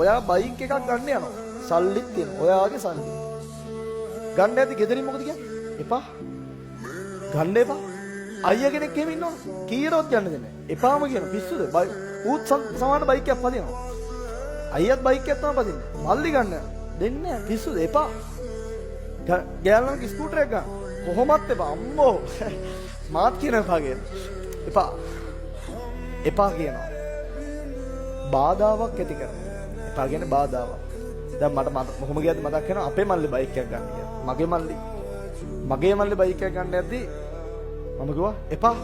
ඔයා බයික් එකක් ගන්න යනවා. සල්ලිත් තියෙන. ඔයාගේ සල්ලි. ගන්න ඇති ගෙදරින් මොකද කියන්නේ? එපා. ගන්න එපා. අයියා කෙනෙක් එහෙම ඉන්නවා. කීරවත් ගන්න දෙන්නේ. එපාම කියන පිස්සුද? ඌත් සමාන බයික් එකක් පදිනවා. අයියත් බයික් එකක් තමයි පදින්නේ. මල්ලි ගන්න දෙන්නේ නැහැ. පිස්සුද? එපා. ගෑල්ලන්ක ස්කූටර් එක ගන්න. කොහොමත් එපා. අම්මෝ. මාත් කියන එපා කියන. එපා. එපා කියනවා. බාධාවක් ඇති කරනවා. එපා කියන්නේ බාධාවක්. දැන් මට කොහොම ගියද මතක් වෙනවා අපේ මල්ලි බයික් එකක් ගන්න කියලා. මගේ මල්ලි බයික් එකක් ගන්න යද්දි මම කිව්වා එපා.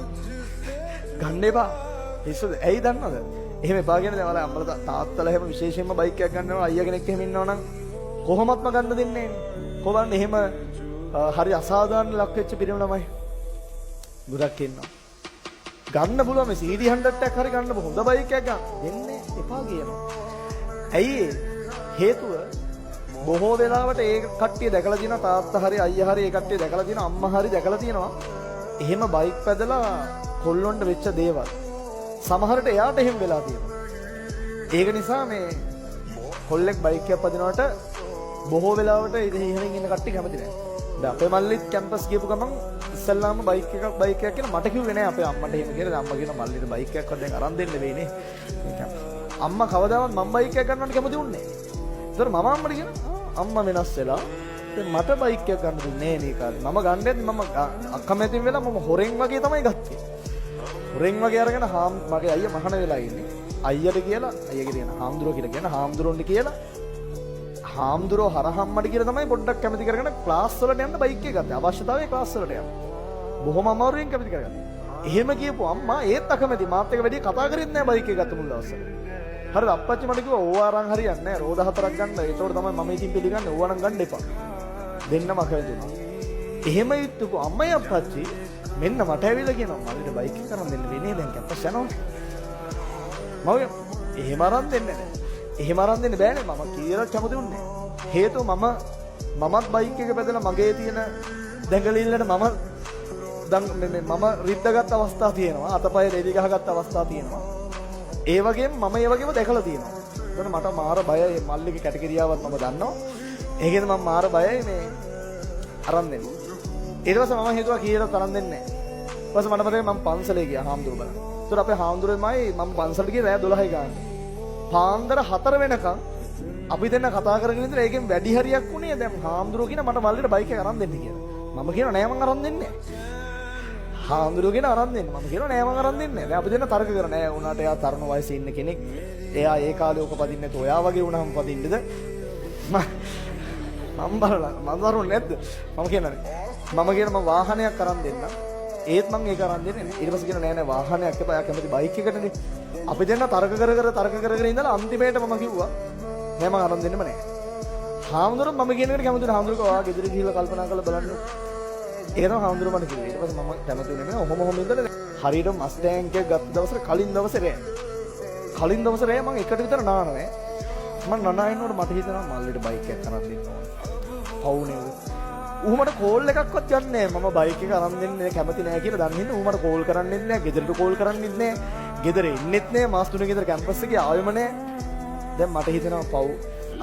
ගන්න එපා. පිස්සුද? ඇයි දන්නවද? එහෙම එපා කියන දැන් වල අම්මලා තාත්තලා එහෙම විශේෂයෙන්ම බයික් එකක් ගන්නවා අයියා කෙනෙක් එහෙම ඉන්නවනම් කොහොමත්ම ගන්න දෙන්නේ නැහැ. කොහොමද එහෙම හරි අසාධාරණ ලක් වෙච්ච පිරිම ළමයි ගොඩක් ඉන්නවා. ගන්න පුළුවන් මේ CD 100 එකක් හරි ගන්න හොඳ බයික් එකක් ගන්න. දෙන්නේ එපා කියනවා. ඇයි හේතුව බොහෝ වෙලාවට ඒ කට්ටිය දැකලා තියෙනවා තාත්තා හරි අයියා හරි ඒ කට්ටිය දැකලා තියෙනවා අම්මා හරි දැකලා තියෙනවා. එහෙම බයික් පැදලා කොල්ලොන්ට වෙච්ච දේවල්. සමහරට එයාට එහෙම වෙලා තියෙනවා. ඒක නිසා මේ කොල්ලෙක් බයික් එකක් පදිනවට බොහෝ වෙලාවට ඉහිණින් ඉන්න කට්ටිය කැමති නැහැ. දැන් අපේ මල්ලිත් කැම්පස් ගියපු ගමන් ඉස්සල්ලාම බයික් එකක් කියලා මට කිව්වේ නෑ අපේ අම්මට එහෙම කියලා. අම්මා කියන මල්ලිට බයික් එකක් දැන් අරන් දෙන්න වෙන්නේ. අම්මා කවදාවත් මම බයික් එකක් ගන්නවට කැමති වුණේ නෑ. ඒතර මම අම්මට කියනවා අම්මා වෙනස් වෙලා දැන් මට බයික් එකක් ගන්න දුන්නේ නෑ නේ කාලේ. මම ගන්නෙත් මම අකමැතිම වෙලා මම හොරෙන් වගේ තමයි ගත්තේ. හොරෙන් වගේ අරගෙන මගේ අයියා මහාන වෙලා ඉන්නේ. අයියට කියලා අයියගේ තියෙන හාමුදුරුවෝ කියලා කියන හාමුදුරුවන්ට කියලා හාමුදුරුවෝ හරහම්මට කියලා තමයි පොඩ්ඩක් කැමති කරගෙන ක්ලාස් වලට යන්න බයික් එක ගත්තේ. අවශ්‍යතාවයේ ක්ලාස් වලට යන්න. බොහොම අමාරුවෙන් කැමති කරගත්තා. එහෙම කියපු අම්මා ඒත් අකමැති මාත් එක්ක වැඩි කතා කරෙත් නෑ බයික් එක ගත්ත මුල් දවස්වල. හරිද අප්පච්චි මට කිව්වා ඕවා අරන් හරියන්නේ නෑ රෝද 4ක් ගන්න. ඒතකොට තමයි මම ඉතින් පිළිගන්නේ ඕවා නම් ගන්න එපා. දෙන්නම අකමැති වුණා. එහෙම යුතුකෝ අම්මයි අප්පච්චි මෙන්න මට ඇවිල්ලා කියනවා මල්ලිට බයික් එක කරන් දෙන්න වෙන්නේ දැන් කැම්පස් යනවා. මම එහෙම අරන් දෙන්නේ නෑ. එහෙම අරන් දෙන්න බෑනේ මම කියලා කැමති උන්නේ. හේතුව මමත් බයික් එක පැදලා මගේ තියෙන දැඟලිල්ලට මම රිද්දගත් අවස්ථා තියෙනවා. අතපය දෙවි ගහගත් අවස්ථා තියෙනවා. ඒ වගේම මම ඒ වගේම දැකලා තියෙනවා. ඒකට මට මාර බයයි මල්ලිගේ කැටගිරියාවත් මම දන්නවා. ඒකෙන් මම මාර බයයි මේ අරන් දෙන්න. ඊට පස්සේ මම හිතුවා කීයට තරම් දෙන්නේ නැහැ. ඊට පස්සේ මට මතකයි මම පන්සලේ ගියා හාමුදුරුවෝ බලන්න. ඒතර අපේ හාමුදුරුවෝමයි මම පන්සලට ගියේ රෑ 12යි ගාන. පාන්දර 4 වෙනකන් අපි දෙන්න කතා කරගෙන ඉඳලා ඒකෙන් වැඩි හරියක් උනේ දැන් හාමුදුරුවෝ කියන මට මල්ලිට බයික් එක අරන් දෙන්න කියලා. මම කියනවා නෑ මං අරන් දෙන්නේ නැහැ. හාමුදුරුවෝ කියන අරන් දෙන්න. මම කියනවා නෑ මං අරන් දෙන්නේ නැහැ. දැන් අපි දෙන්න තර්ක කරා නෑ උනාට එයා තරුණ වයසේ ඉන්න කෙනෙක්. එයා ඒ කාලේ ඔක පදින්නේ නැතු ඔයා වගේ වුණාම පදින්නද? මම බලලා මම දරුවෝ නැද්ද? මම කියනවා මම වාහනයක් අරන් දෙන්න. ඒත් මං ඒක අරන් දෙන්නේ නැහැ. ඊට පස්සේ කියනවා නෑ නෑ වාහනයක් එපා. එයා කැමති බයික් එකටනේ. අපි දෙන්න තර්ක කර ඉඳලා අන්තිමේට මම කිව්වා නෑ මං අරන් දෙන්නෙම නෑ. හාමුදුරුවෝ මම කියන එකට කැමති නැහැ. හාමුදුරුවෝ ආ ගෙදර ගිහිල්ලා කල්පනා කරලා බලන්න. ඒක තමයි හාමුදුරුවෝ මට කිව්වේ. ඊට පස්සේ මම කැමති වෙන්නේ නැහැ. ඔහොම ඉඳලා හරියට මස්ටෑන්ක් එක ගත්ත දවසේ කලින් දවසේ රෑ මං එකට විතර නානවා. මම නනායනකොට මට හිතෙනවා මල්ලිට බයික් එකක් අරන් දෙන්න ඕන. පවුනේ. ඌ මට කෝල් එකක්වත් යන්නේ නැහැ. මම බයික් එක අරන් දෙන්නේ කැමති නැහැ කියලා දන්නේ නැහැ. ඌ මට කෝල් කරන්නෙත් නැහැ. ගෙදරට කෝල් කරන්නෙත් නැහැ. ගෙදර ඉන්නෙත් නැහැ. මාස් 3 ගෙදර කැම්පස් එකේ ආවෙම නැහැ. දැන් මට හිතෙනවා පව්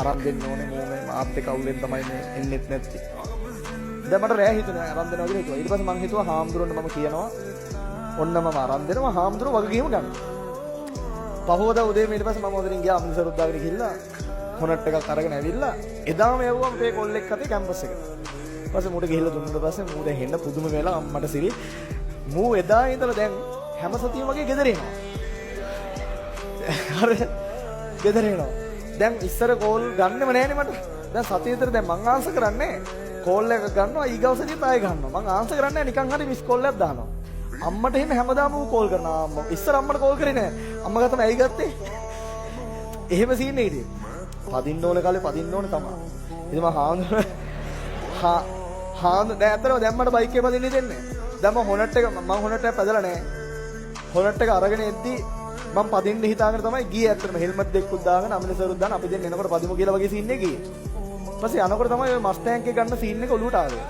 අරන් දෙන්න ඕනේ. මේ මාත් එක්ක අවුලෙන් තමයි මේ එන්නෙත් නැත්තේ. දැන් මට රෑ හිතුණා අරන් දෙනවා කියලා හිතුවා. ඊට පස්සේ මං හිතුවා හාමුදුරන්ට මම කියනවා ඔන්න මම අරන් දෙනවා හාමුදුරුවෝ වගකීම ගන්න. පහවදා උදේ ඊට පස්සේ මම උදේින් ගියා අමෘතසරත් දාගෙන ගිහිල්ලා කොනට් එකක් අරගෙන ඇවිල්ලා එදාම යවුවා මේ කොල්ලෙක් අතේ කැම්පස් එකට. ඊපස්සේ මූට ගිහිල්ලා දුන්නාට පස්සේ මූ දැන් හෙන්න පුදුම වෙලා අම්මට සිරි මූ එදා ඉඳලා දැන් හැම සතියෙම වගේ ගෙදර එනවා. හරි ගෙදර එනවා. දැන් ඉස්සර කෝල් ගන්නෙම නෑනේ මට. දැන් සතිය විතර දැන් මං ආන්සර් කරන්නේ කෝල් එක ගන්නවා ඊගව සතියේත් ආයෙ ගන්නවා. මං ආන්සර් කරන්නේ නිකන් හරි මිස් කෝල් එකක් දානවා. අම්මට එහෙම හැමදාම ඌ කෝල් කරනවා. අම්මා ඉස්සර අම්මට කෝල් කරේ නෑ. අම්මා ගත්තම ඇයි ගත්තේ? එහෙම සීන් එකේ ඉතින්. පදින්න ඕනේ කාලේ පදින්න ඕනේ තමයි. ඉතින් මම දැන් ඇත්තටම දැන් මට බයික් එක පදින්න දෙන්නේ. දැන් මම හොනට් එක පැදලා නෑ. හොනට් එක අරගෙන එද්දි මම පදින්න හිතාගෙන තමයි ගියේ. ඇත්තටම හෙල්මට් දෙකකුත් දාගෙන අමලසරුත් දාන අපි දෙන්න එනකොට පදිමු කියලා වගේ සීන් එකේ ගියේ. ඊපස්සේ යනකොට තමයි ඔය මස්ටෑන්ක් එක ගන්න සීන් එක ඔලුවට ආවේ.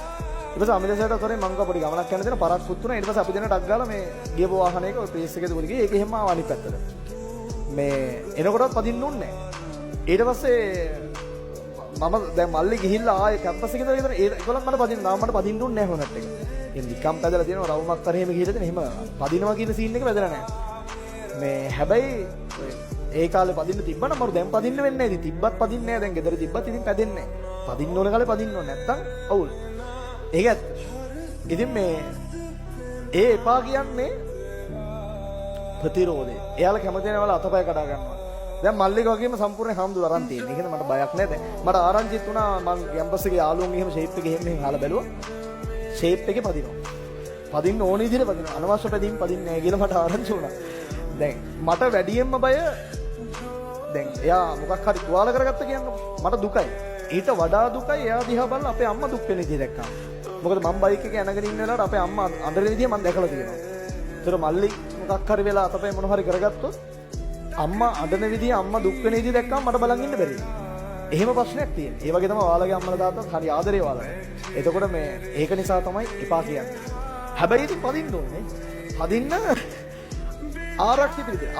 ඊපස්සේ අමලසරට අතරේ මං ගා පොඩි ගමනක් යන දෙන පරක් පුත්තුනා. ඊට පස්සේ අපි දෙන්න ඩක් ගාලා මේ ගියපු වාහනයක ඔය ප්‍රේස් එකේ දුවල ගියේ. ඒක එහෙම ආව අනිත් පැත්තට. මේ එනකොටත් පදින්න ඕනේ නෑ. ඊට පස්සේ මම දැන් මල්ලි ගිහිල්ලා ආයේ කැම්පස් එකේ ඉඳලා ඒගොල්ලන් මට පදින්න නාම මට පදින්න දුන්නේ නැහැ හොනට් එක. ඉතින් නිකම් පැදලා තියෙනවා රවුමක් කර එහෙම ගිහිල්ලා තියෙන එහෙම පදිනවා කියන සීන් එක වැදලා නැහැ. මේ හැබැයි ඒ කාලේ පදින්න තිබ්බනම් මරු දැන් පදින්න වෙන්නේ නැහැ. ඉතින් තිබ්බත් පදින්නේ නැහැ. දැන් ගෙදර තිබ්බත් ඉතින් පැදෙන්නේ නැහැ. පදින්න ඕන කාලේ පදින්න ඕන නැත්තම් අවුල්. ඒක ඇත්ත. ඉතින් මේ ඒ එපා කියන්නේ ප්‍රතිරෝධය. එයාලා කැමති නැවල අතපය කඩා ගන්නවා. දැන් මල්ලික වගේම සම්පූර්ණ හාමුදුර අරන් තියෙන. ඒකද මට බයක් නැහැ දැන්. මට ආරංචිත් වුණා මම කැම්පස් එකේ යාළුවෝන් එහෙම ෂේප් එකේ එහෙම හාලා බැලුවා. ෂේප් එකේ පදිනවා. පදින්න ඕන විදිහට පදිනවා. අනවශ්‍ය පැදීම් පදින්නේ නැහැ කියලා මට ආරංචි වුණා. දැන් මට වැඩියෙන්ම බය දැන් එයා මොකක් හරි තුවාල කරගත්ත කියන්නකො. මට දුකයි. ඊට වඩා දුකයි එයා දිහා බලලා අපේ අම්මා දුක් වෙන විදිහ දැක්කම. මොකද මම බයික් එකේ යනගෙන ඉන්න වෙලාවට අපේ අම්මා අඬන විදිහ මම දැකලා තියෙනවා. ඒතර මල්ලි මොකක් හරි වෙලා අතපය මොන හරි කරගත්තොත් අම්මා අඬන විදිහ අම්මා දුක් වෙන විදිහ දැක්කම මට බලන් ඉන්න බැරි. එහෙම ප්‍රශ්නයක් තියෙනවා. ඒ වගේ තමයි ඔයාලගේ අම්මලා තාත්තත් හරි ආදරේ ඔයාලට. එතකොට මේ ඒක නිසා තමයි එපා කියන්නේ. හැබැයි ඉතින් පදින්න ඕනේ. පදින්න ආරක්ෂිත විදිහට